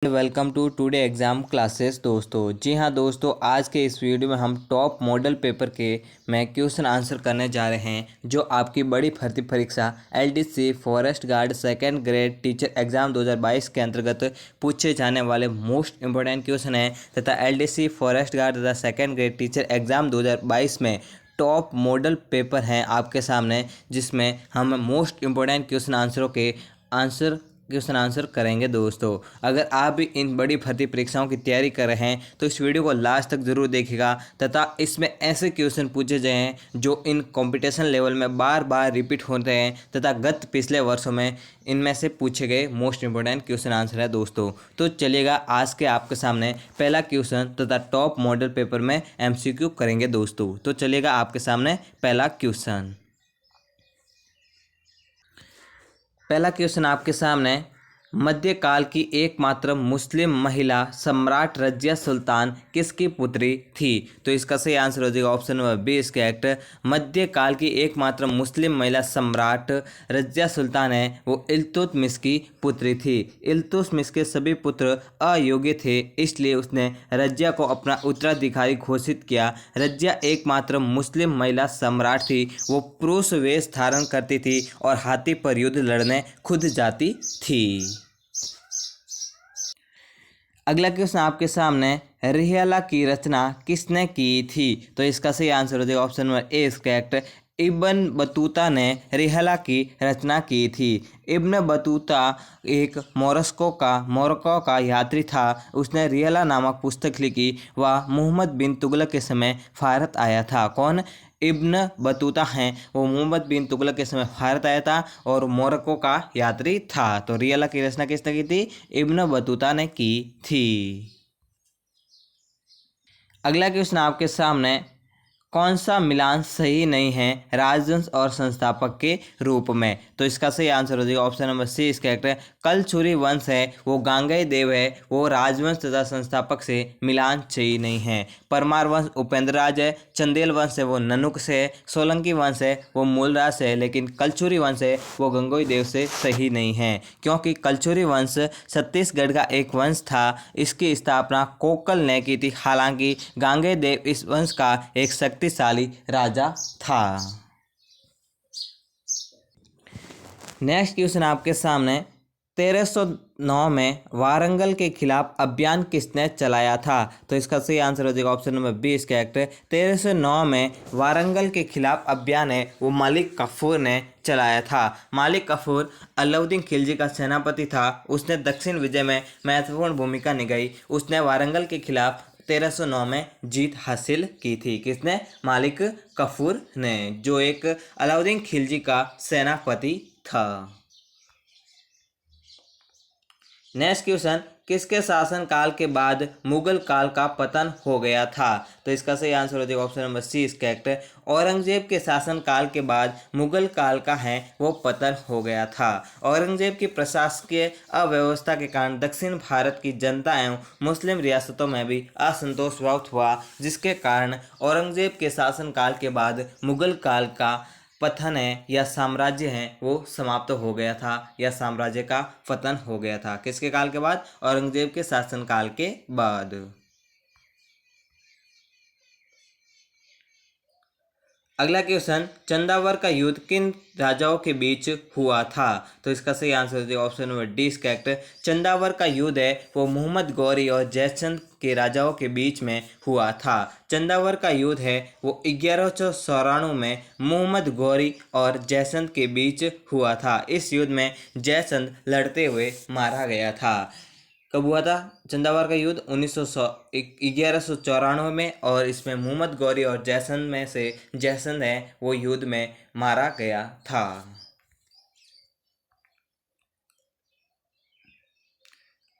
Welcome to today exam classes दोस्तों। जी हाँ दोस्तों, आज के इस वीडियो में हम टॉप मॉडल पेपर के मैं क्वेश्चन आंसर करने जा रहे हैं जो आपकी बड़ी भर्ती परीक्षा LDC forest guard second grade teacher exam 2022 के अंतर्गत पूछे जाने वाले मोस्ट इंपॉर्टेंट क्वेश्चन हैं तथा एलडीसी फॉरेस्ट गार्ड तथा सेकेंड ग्रेड टीचर एग्ज़ाम 2022 में टॉप मॉडल पेपर हैं आपके सामने, जिसमें हम मोस्ट इम्पोर्टेंट क्वेश्चन आंसर करेंगे दोस्तों। अगर आप भी इन बड़ी भर्ती परीक्षाओं की तैयारी कर रहे हैं तो इस वीडियो को लास्ट तक ज़रूर देखिएगा तथा इसमें ऐसे क्वेश्चन पूछे गए हैं जो इन कंपटीशन लेवल में बार बार रिपीट होते हैं तथा गत पिछले वर्षों में इनमें से पूछे गए मोस्ट इंपॉर्टेंट क्वेश्चन आंसर है दोस्तों। तो चलिएगा, आज के आपके सामने पहला क्वेश्चन तथा टॉप मॉडल पेपर में एमसीक्यू करेंगे दोस्तों। तो चलिएगा, आपके सामने पहला क्वेश्चन आपके सामने, मध्यकाल की एकमात्र मुस्लिम महिला सम्राट रजिया सुल्तान किसकी पुत्री थी? तो इसका सही आंसर हो जाएगा ऑप्शन नंबर बी इसका करेक्ट। मध्यकाल की एकमात्र मुस्लिम महिला सम्राट रजिया सुल्तान है वो इल्तुतमिश की पुत्री थी। इल्तुतमिश के सभी पुत्र अयोग्य थे, इसलिए उसने रजिया को अपना उत्तराधिकारी घोषित किया। रजिया एकमात्र मुस्लिम महिला सम्राट थी। वो पुरुष वेश धारण करती थी और हाथी पर युद्ध लड़ने खुद जाती थी। अगला क्वेश्चन आपके सामने, रिहला की रचना किसने की थी? तो इसका सही आंसर हो जाएगा option number A is correct. Ibn Battuta ने रिहला की रचना की थी। इब्न बतूता एक मोरक्को का यात्री था। उसने रिहला नामक पुस्तक लिखी। वह मोहम्मद बिन तुगलक के समय भारत आया था। कौन? इब्न बतूता हैं, वो मोहम्मद बिन तुगलक के समय भारत आया था और मोरक्को का यात्री था। तो रियला की रचना किसने की थी? इब्न बतूता ने की थी। अगला क्वेश्चन आपके सामने, कौन सा मिलान सही नहीं है राजवंश और संस्थापक के रूप में? तो इसका सही आंसर हो जाएगा ऑप्शन नंबर सी इसका करेक्ट। कलचुरी वंश है वो गांगेय देव है, वो राजवंश तथा संस्थापक से मिलान सही नहीं है। परमार वंश उपेंद्र राज है। चंदेल वंश है वो ननुक से है। सोलंकी वंश है वो मूलराज से है, लेकिन कलचुरी वंश है वो गंगोई देव से सही नहीं है, क्योंकि कलचुरी वंश छत्तीसगढ़ का एक वंश था। इसकी स्थापना कोकल ने की थी। हालांकि गांगेय देव इस वंश का एक शक्तिशाली राजा था। नेक्स्ट क्वेश्चन आपके सामने, 1309 में वारंगल के खिलाफ अभियान किसने चलाया था? तो इसका सही आंसर हो जाएगा ऑप्शन नंबर बी इसका करेक्ट। 1309 में वारंगल के खिलाफ अभियान है वो मलिक काफूर ने चलाया था। मलिक काफूर अलाउद्दीन खिलजी का सेनापति था। उसने दक्षिण विजय में महत्वपूर्ण भूमिका निभाई। उसने वारंगल के खिलाफ 1309 में जीत हासिल की थी। किसने? मलिक काफूर ने, जो एक अलाउद्दीन खिलजी का सेनापति था। नेक्स्ट क्वेश्चन, किसके शासनकाल के बाद मुगल काल का पतन हो गया था? तो इसका सही आंसर हो जाएगा option number C is correct. Aurangzeb के शासनकाल के बाद मुगल काल का है वो पतन हो गया था। औरंगजेब की प्रशासकीय अव्यवस्था के कारण दक्षिण भारत की जनता एवं मुस्लिम रियासतों में भी असंतोष व्यक्त हुआ, जिसके कारण औरंगजेब के शासनकाल के बाद मुगल काल का पतन है या साम्राज्य है वो समाप्त हो गया था या साम्राज्य का पतन हो गया था। किसके काल के बाद? औरंगजेब के शासनकाल के बाद। अगला क्वेश्चन, चंदावर का युद्ध किन राजाओं के बीच हुआ था? तो इसका सही आंसर है option number D is correct. Chandawar का युद्ध है वो मोहम्मद गौरी और जयचंद के राजाओं के बीच में हुआ था। चंदावर का युद्ध है वो 1194 में मोहम्मद गौरी और जयचंद के बीच हुआ था। इस युद्ध में जयचंद लड़ते हुए मारा गया था। कब हुआ था चंदावर का युद्ध? 1194 में, और इसमें मोहम्मद गौरी और जयचंद में से जयचंद है वो युद्ध में मारा गया था।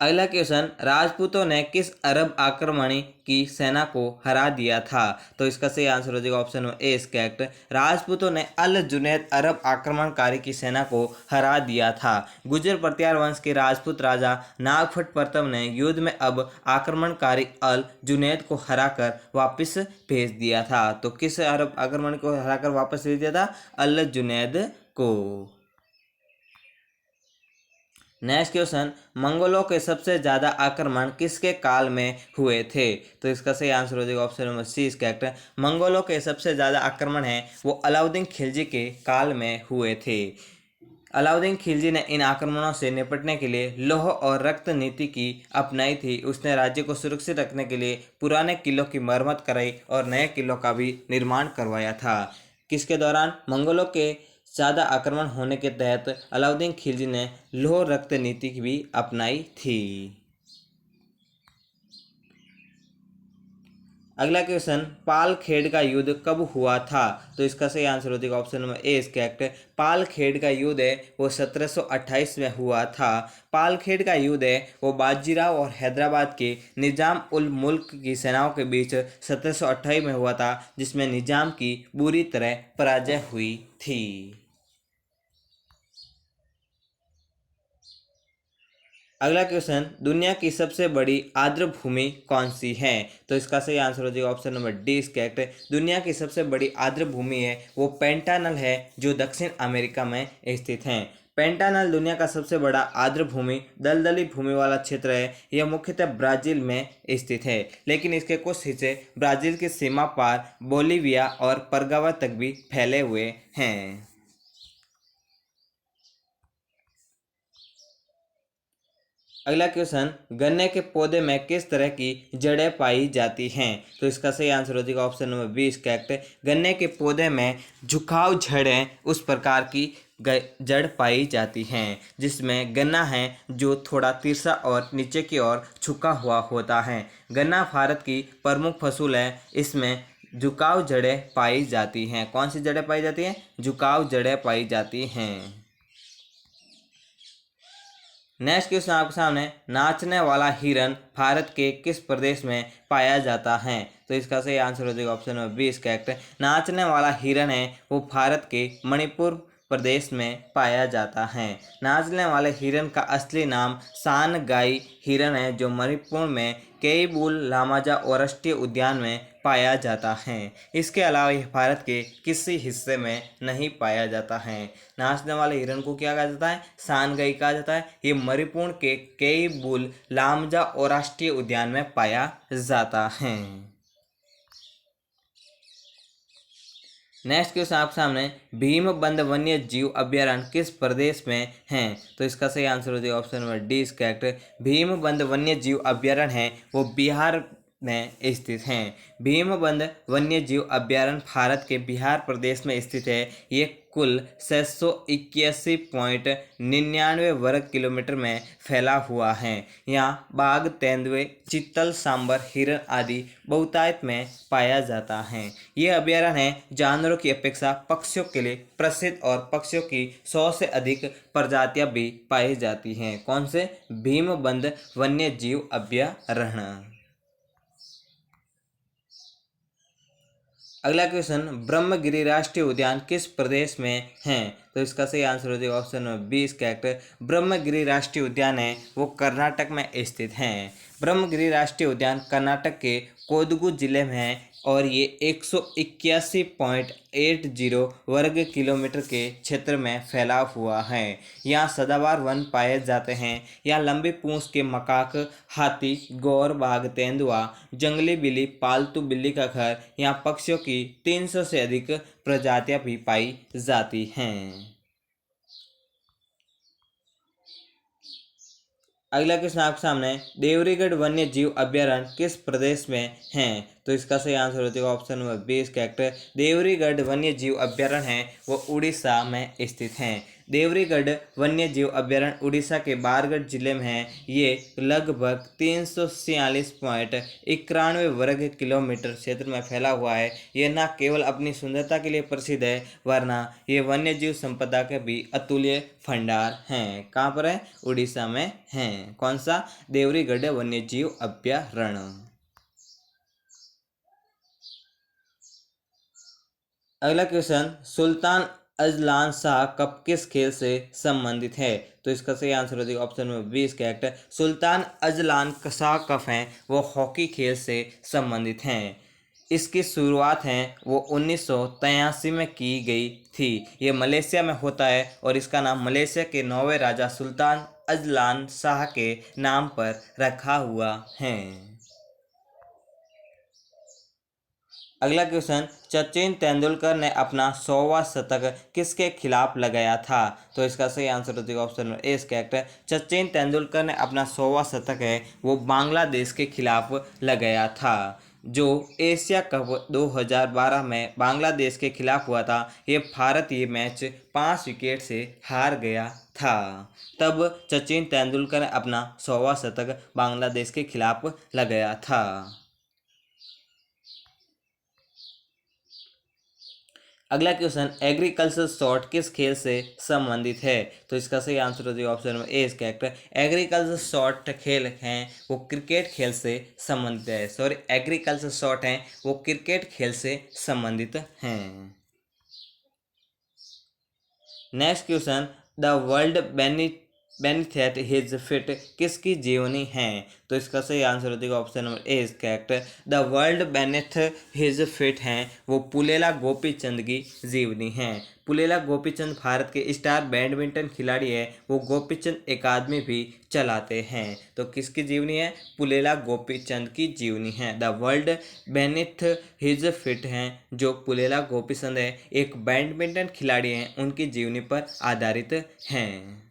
अगला क्वेश्चन, राजपूतों ने किस अरब आक्रमणी की सेना को हरा दिया था? तो इसका सही आंसर हो जाएगा option number A is correct. राजपूतों ने अल जुनैद अरब आक्रमणकारी की सेना को हरा दिया था। गुजर प्रत्यार वंश के राजपूत राजा नागफट प्रथम ने युद्ध में अब आक्रमणकारी अल जुनैद को हराकर वापस भेज दिया था। तो किस अरब आक्रमण को हराकर वापस भेज दिया था? अल जुनैद को। नेक्स्ट क्वेश्चन, मंगोलों के सबसे ज़्यादा आक्रमण किसके काल में हुए थे? तो इसका सही आंसर हो जाएगा ऑप्शन नंबर सी, इसका करेक्ट है। मंगोलों के सबसे ज़्यादा आक्रमण है वो अलाउद्दीन खिलजी के काल में हुए थे। अलाउद्दीन खिलजी ने इन आक्रमणों से निपटने के लिए लौह और रक्त नीति की अपनाई थी। उसने राज्य को सुरक्षित रखने के लिए पुराने किलों की मरम्मत कराई और नए किलों का भी निर्माण करवाया था। किसके दौरान? मंगोलों के ज़्यादा आक्रमण होने के तहत अलाउद्दीन खिलजी ने लौह रक्त नीति भी अपनाई थी। अगला क्वेश्चन, पालखेड़ का युद्ध कब हुआ था? तो इसका सही आंसर हो जाएगा ऑप्शन नंबर ए, इसका करेक्ट है। पालखेड़ का युद्ध है वो 1728 में हुआ था। पालखेड़ का युद्ध है वो बाजीराव और हैदराबाद के निजाम उल मुल्क की सेनाओं के बीच 1728 में हुआ था, जिसमें निजाम की बुरी तरह पराजय हुई थी। अगला क्वेश्चन, दुनिया की सबसे बड़ी आर्द्र भूमि कौन सी है? तो इसका सही आंसर हो जाएगा ऑप्शन नंबर डी, इसका करेक्ट है। दुनिया की सबसे बड़ी आर्द्र भूमि है वो पेंटानल है, जो दक्षिण अमेरिका में स्थित है। पेंटानल दुनिया का सबसे बड़ा आर्द्र भूमि दलदली भूमि वाला क्षेत्र है। यह मुख्यतः ब्राज़ील में स्थित है, लेकिन इसके कुछ हिस्से ब्राज़ील की सीमा पार बोलीविया और परग्वाय तक भी फैले हुए हैं। अगला क्वेश्चन, गन्ने के पौधे में किस तरह की जड़ें पाई जाती हैं? तो इसका सही आंसर हो जाएगा ऑप्शन नंबर 20, करेक्ट है। गन्ने के पौधे में झुकाव जड़ें उस प्रकार की जड़ पाई जाती हैं जिसमें गन्ना है जो थोड़ा तिरछा और नीचे की ओर झुका हुआ होता है। गन्ना भारत की प्रमुख फसल है। इसमें झुकाव जड़ें पाई जाती हैं। कौन सी जड़ें पाई जाती हैं? झुकाव जड़ें पाई जाती हैं। नेक्स्ट क्वेश्चन आपके सामने, नाचने वाला हिरन भारत के किस प्रदेश में पाया जाता है? तो इसका सही आंसर हो जाएगा ऑप्शन नंबर 20, करेक्ट है। नाचने वाला हिरन है वो भारत के मणिपुर प्रदेश में पाया जाता है। नाचने वाले हिरन का असली नाम सानगाई हिरन है, जो मणिपुर में केईबुल लामाजा और राष्ट्रीय उद्यान में पाया जाता है। इसके अलावा यह भारत के किसी हिस्से में नहीं पाया जाता है। नाचने वाले हिरन को क्या कहा जाता है? सानगाई कहा जाता है। ये मणिपुर के केईबुल लामजा और राष्ट्रीय उद्यान में पाया जाता है। नेक्स्ट क्वेश्चन आपके सामने, भीमबंध वन्य जीव अभ्यारण्य किस प्रदेश में है? तो इसका सही आंसर हो जाएगा option number D, correct. Bhimbandh वन्य जीव अभ्यारण्य है वो बिहार में स्थित हैं। भीमबंध वन्य जीव अभ्यारण्य भारत के बिहार प्रदेश में स्थित है। ये कुल 681.99 वर्ग किलोमीटर में फैला हुआ है। यहाँ बाघ, तेंदुए, चीतल, सांबर, हिरन आदि बहुतायत में पाया जाता है। ये अभ्यारण्य है जानवरों की अपेक्षा पक्षियों के लिए प्रसिद्ध और पक्षियों की 100 से अधिक प्रजातियां भी पाई जाती हैं। कौन से? भीमबंध वन्य जीव अभ्यारण्य। अगला क्वेश्चन, ब्रह्मगिरी राष्ट्रीय उद्यान किस प्रदेश में है? तो इसका सही आंसर हो जाएगा ऑप्शन नंबर 20, करेक्ट। ब्रह्मगिरी राष्ट्रीय उद्यान है वो कर्नाटक में स्थित है। ब्रह्मगिरी राष्ट्रीय उद्यान कर्नाटक के कोडगु जिले में है और ये 181.80 वर्ग किलोमीटर के क्षेत्र में फैला हुआ है। यहाँ सदाबहार वन पाए जाते हैं। यहाँ लंबी पूंछ के मकाक, हाथी, गौर बाघ, तेंदुआ, जंगली बिल्ली, पालतू बिल्ली का घर, यहाँ पक्षियों की 300 से अधिक प्रजातियां भी पाई जाती हैं। अगला क्वेश्चन आपके सामने, देवरीगढ़ वन्य जीव अभ्यारण्य किस प्रदेश में है? तो इसका सही आंसर हो जाएगा ऑप्शन नंबर 20, करेक्ट। देवरीगढ़ वन्य जीव अभ्यारण्य है वो उड़ीसा में स्थित है। देवरीगढ़ वन्य जीव अभ्यारण्य उड़ीसा के बारगढ़ जिले में है। ये लगभग 346.91 वर्ग किलोमीटर क्षेत्र में फैला हुआ है। ये न केवल अपनी सुंदरता के लिए प्रसिद्ध है, वरना ये वन्य जीव संपदा के भी अतुल्य भंडार हैं। कहाँ पर है? उड़ीसा में हैं। कौन सा? देवरीगढ़ वन्य जीव अभ्यारण्य। अगला question, Sultan Azlan Shah cup किस खेल से संबंधित है? तो इसका सही आंसर हो जाएगा option number 20, correct. Sultan Azlan Shah cup हैं वो हॉकी खेल से संबंधित हैं। इसकी शुरुआत है वो 1983 में की गई थी। ये मलेशिया में होता है और इसका नाम मलेशिया के 9वें राजा सुल्तान अजलान शाह के नाम पर रखा हुआ है। अगला क्वेश्चन, सचिन तेंदुलकर ने अपना 100वां शतक किसके खिलाफ लगाया था? तो इसका सही आंसर हो जाएगा ऑप्शन नंबर ए करेक्ट है। सचिन तेंदुलकर ने अपना 100वां शतक है वो बांग्लादेश के खिलाफ लगाया था। जो एशिया कप 2012 में बांग्लादेश के खिलाफ हुआ था, ये भारत ये मैच 5 विकेट से हार गया था। तब सचिन तेंदुलकर ने अपना 100वां शतक बांग्लादेश के खिलाफ लगाया था। अगला क्वेश्चन, एग्रीकल्चर शॉट किस खेल से संबंधित है? तो इसका सही आंसर हो जाएगा ऑप्शन नंबर ए करेक्ट है। एग्रीकल्चर शॉट खेल हैं वो क्रिकेट खेल से संबंधित है। सॉरी, एग्रीकल्चर शॉट हैं वो क्रिकेट खेल से संबंधित हैं। Next question, the world beneath his feet किसकी जीवनी है? तो इसका सही आंसर हो जाएगा option number A correct. The world beneath his feet हैं वो पुलेला गोपीचंद की जीवनी है। पुलेला गोपीचंद भारत के स्टार बैडमिंटन खिलाड़ी है, वो गोपीचंद एकेडमी भी चलाते हैं। तो किसकी जीवनी है? पुलेला गोपीचंद की जीवनी है। The world beneath his feet हैं जो पुलेला गोपीचंद है, एक बैडमिंटन खिलाड़ी हैं, उनकी जीवनी पर आधारित हैं।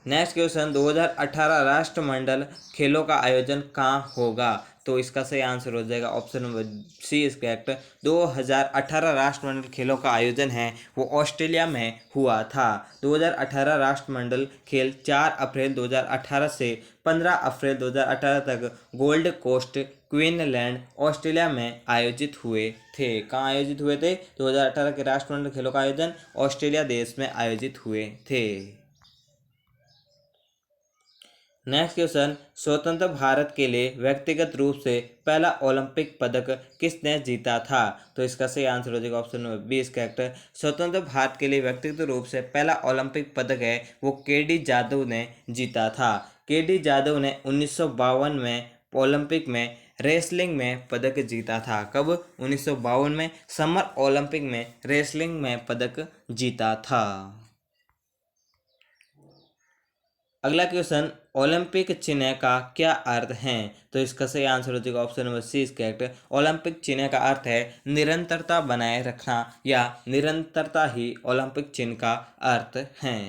नेक्स्ट क्वेश्चन, 2018 राष्ट्रमंडल खेलों का आयोजन कहाँ होगा? तो इसका सही आंसर हो जाएगा option number C is correct. 2018 राष्ट्रमंडल खेलों का आयोजन है वो ऑस्ट्रेलिया में हुआ था। 2018 राष्ट्रमंडल खेल 4 अप्रैल 2018 से 15 अप्रैल 2018 तक गोल्ड कोस्ट क्वीनलैंड ऑस्ट्रेलिया में आयोजित हुए थे। कहाँ आयोजित हुए थे? 2018 के राष्ट्रमंडल खेलों का आयोजन ऑस्ट्रेलिया देश में आयोजित हुए थे। नेक्स्ट क्वेश्चन, स्वतंत्र भारत के लिए व्यक्तिगत रूप से पहला ओलंपिक पदक किसने जीता था? तो इसका सही आंसर हो जाएगा ऑप्शन नंबर बी करेक्ट है। स्वतंत्र भारत के लिए व्यक्तिगत रूप से पहला ओलंपिक पदक है वो के.डी. जादव ने जीता था। के.डी. जादव ने 1952 में ओलंपिक में रेसलिंग में पदक जीता था। कब? 1952 में समर ओलंपिक में रेसलिंग में पदक जीता था। अगला क्वेश्चन, ओलंपिक चिन्ह का क्या अर्थ है? तो इसका सही आंसर हो जाएगा option number C correct. Olympic चिन्ह का अर्थ है निरंतरता बनाए रखना या निरंतरता ही ओलंपिक चिन्ह का अर्थ है।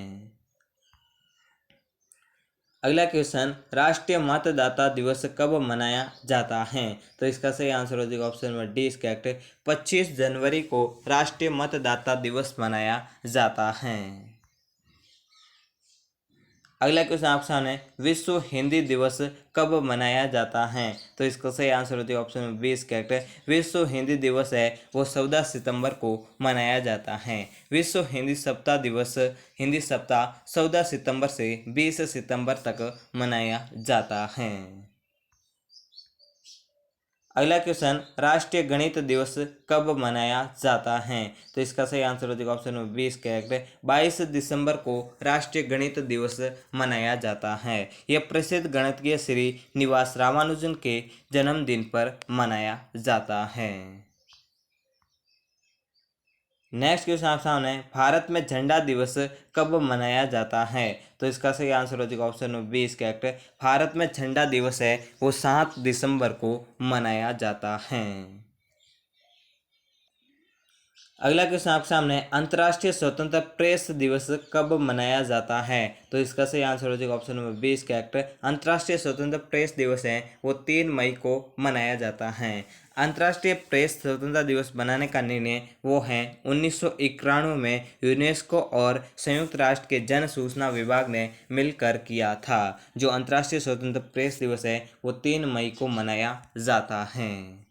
अगला क्वेश्चन, राष्ट्रीय मतदाता दिवस कब मनाया जाता है? तो इसका सही आंसर हो जाएगा ऑप्शन नंबर डी करेक्ट। 25 जनवरी को राष्ट्रीय मतदाता दिवस मनाया जाता है। अगला क्वेश्चन आपके सामने, विश्व हिंदी दिवस कब मनाया जाता है? तो इसका सही आंसर होती है ऑप्शन नंबर 20 करेक्ट है। विश्व हिंदी दिवस है वो 14 सितंबर को मनाया जाता है। विश्व हिंदी सप्ताह दिवस, हिंदी सप्ताह 14 सितंबर से 20 सितंबर तक मनाया जाता है। अगला क्वेश्चन, राष्ट्रीय गणित दिवस कब मनाया जाता है? तो इसका सही आंसर हो जाएगा ऑप्शन नंबर 20 करेक्ट है। 22 दिसंबर को राष्ट्रीय गणित दिवस मनाया जाता है। यह प्रसिद्ध गणितज्ञ श्री निवास रामानुजन के जन्मदिन पर मनाया जाता है। नेक्स्ट क्वेश्चन आप सामने, भारत में झंडा दिवस कब मनाया जाता है? तो इसका सही आंसर हो जाएगा ऑप्शन नंबर 20 करेक्ट है। भारत में झंडा दिवस है वो 7 दिसंबर को मनाया जाता है। अगला क्वेश्चन आपके सामने, अंतर्राष्ट्रीय स्वतंत्रता प्रेस दिवस कब मनाया जाता है? तो इसका सही आंसर हो जाएगा ऑप्शन नंबर 20 करेक्ट है। अंतर्राष्ट्रीय स्वतंत्रता प्रेस दिवस है वो 3 मई को मनाया जाता है। अंतर्राष्ट्रीय प्रेस स्वतंत्रता दिवस बनाने का निर्णय वो है 1991 में यूनेस्को और संयुक्त राष्ट्र के जन सूचना विभाग ने मिलकर किया था। जो अंतर्राष्ट्रीय स्वतंत्रता प्रेस दिवस है वो 3 मई को मनाया जाता है।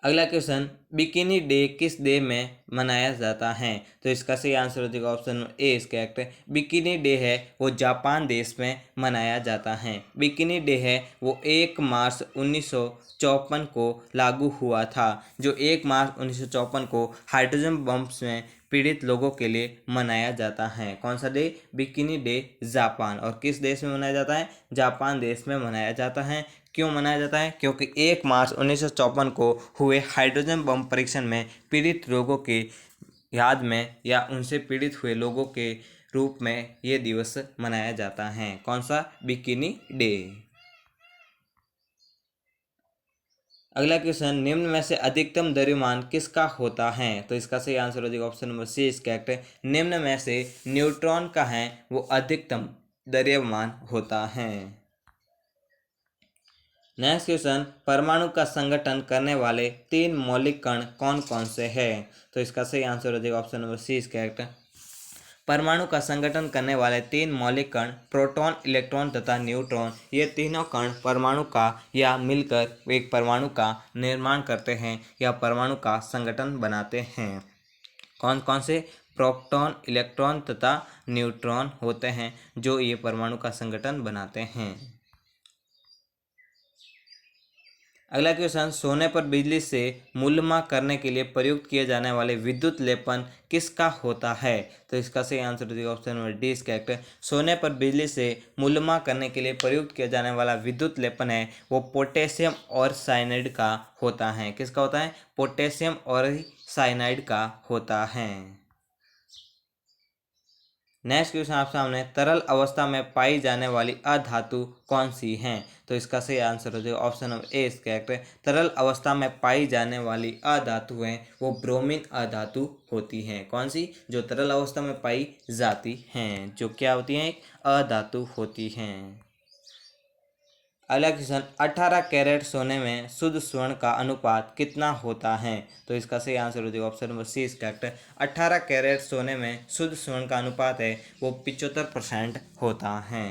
अगला क्वेश्चन, बिकिनी डे किस डे में मनाया जाता है? तो इसका सही आंसर हो जाएगा ऑप्शन ए करेक्ट है। बिकिनी डे है वो जापान देश में मनाया जाता है। बिकिनी डे है वो 1 मार्च 1954 को लागू हुआ था। जो 1 मार्च 1954 को हाइड्रोजन बम्स में पीड़ित लोगों के लिए मनाया जाता है। कौन सा डे? Bikini day Japan. और किस देश में मनाया जाता है? जापान देश में मनाया जाता है। क्यों मनाया जाता है? क्योंकि 1 मार्च 1954 को हुए हाइड्रोजन बम परीक्षण में पीड़ित लोगों के याद में या उनसे पीड़ित हुए लोगों के रूप में ये दिवस मनाया जाता है। कौन सा? Bikini day. अगला क्वेश्चन, निम्न में से अधिकतम द्रव्यमान किसका होता है? तो इसका सही आंसर हो जाएगा option number C is correct है। निम्न में से न्यूट्रॉन का है वो अधिकतम द्रव्यमान होता है। नेक्स्ट क्वेश्चन, परमाणु का संगठन करने वाले 3 मौलिक कण कौन कौन से हैं? तो इसका सही आंसर हो जाएगा option number C is correct. परमाणु का संगठन करने वाले 3 मौलिक कण प्रोटॉन, इलेक्ट्रॉन तथा न्यूट्रॉन, ये तीनों कण परमाणु का या मिलकर एक परमाणु का निर्माण करते हैं या परमाणु का संगठन बनाते हैं। कौन कौन से? प्रोटॉन, इलेक्ट्रॉन तथा न्यूट्रॉन होते हैं जो ये परमाणु का संगठन बनाते हैं। अगला क्वेश्चन, सोने पर बिजली से मूल्यमा करने के लिए प्रयुक्त किए जाने वाले विद्युत लेपन किसका होता है? तो इसका सही आंसर हो जाएगा option number D is correct. सोने पर बिजली से मूल्यमा करने के लिए प्रयुक्त किया जाने वाला विद्युत लेपन है वो पोटेशियम और साइनाइड का होता है। किसका होता है? पोटेशियम और साइनाइड का होता है। नेक्स्ट क्वेश्चन आप सामने, तरल अवस्था में पाई जाने वाली अधातु कौन सी हैं? तो इसका सही आंसर हो जाएगा option number A is correct है। तरल अवस्था में पाई जाने वाली अधातु हैं वो ब्रोमीन अधातु होती हैं। कौन सी? जो तरल अवस्था में पाई जाती हैं, जो क्या होती हैं? एक अधातु होती हैं। अगला क्वेश्चन, 18 कैरेट सोने में शुद्ध स्वर्ण का अनुपात कितना होता है? तो इसका सही आंसर हो जाएगा option number C is correct है। 18 कैरेट सोने में शुद्ध स्वर्ण का अनुपात है वो 75% होता है।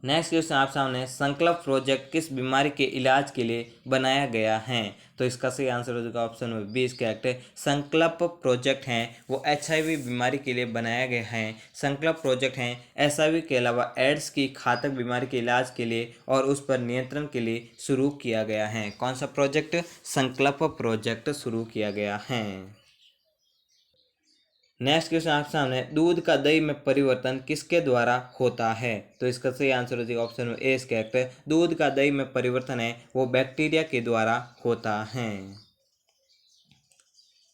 नेक्स्ट क्वेश्चन आप सामने, संकल्प प्रोजेक्ट किस बीमारी के इलाज के लिए बनाया गया है? तो इसका सही आंसर हो जाएगा option number B is correct है। संकल्प प्रोजेक्ट हैं वो HIV बीमारी के लिए बनाया गया है। संकल्प प्रोजेक्ट हैं HIV के अलावा एड्स की घातक बीमारी के इलाज के लिए और उस पर नियंत्रण के लिए शुरू किया गया है। कौन सा प्रोजेक्ट? संकल्प प्रोजेक्ट शुरू किया गया है। नेक्स्ट क्वेश्चन आप सामने, दूध का दही में परिवर्तन किसके द्वारा होता है? तो इसका सही आंसर हो जाएगा ऑप्शन में ए इज करेक्ट है। दूध का दही में परिवर्तन है वो बैक्टीरिया के द्वारा होता है।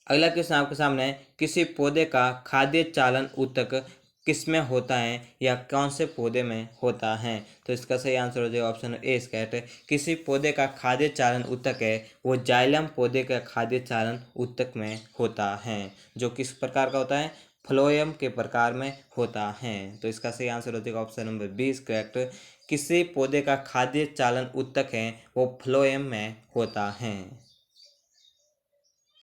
अगला क्वेश्चन आपके सामने है, किसी पौधे का खाद्य चालन ऊतक किसमें होता है या कौन से पौधे में होता है? तो इसका सही आंसर हो जाएगा ऑप्शन ए इज करेक्ट है। किसी पौधे का खाद्य चालन ऊतक है वो जाइलम पौधे का खाद्य चालन ऊतक में होता है, जो किस प्रकार का होता है? फ्लोएम के प्रकार में होता है। तो इसका सही आंसर हो जाएगा option number B is correct. किसी पौधे का खाद्य चालन ऊतक है वो फ्लोएम में होता है।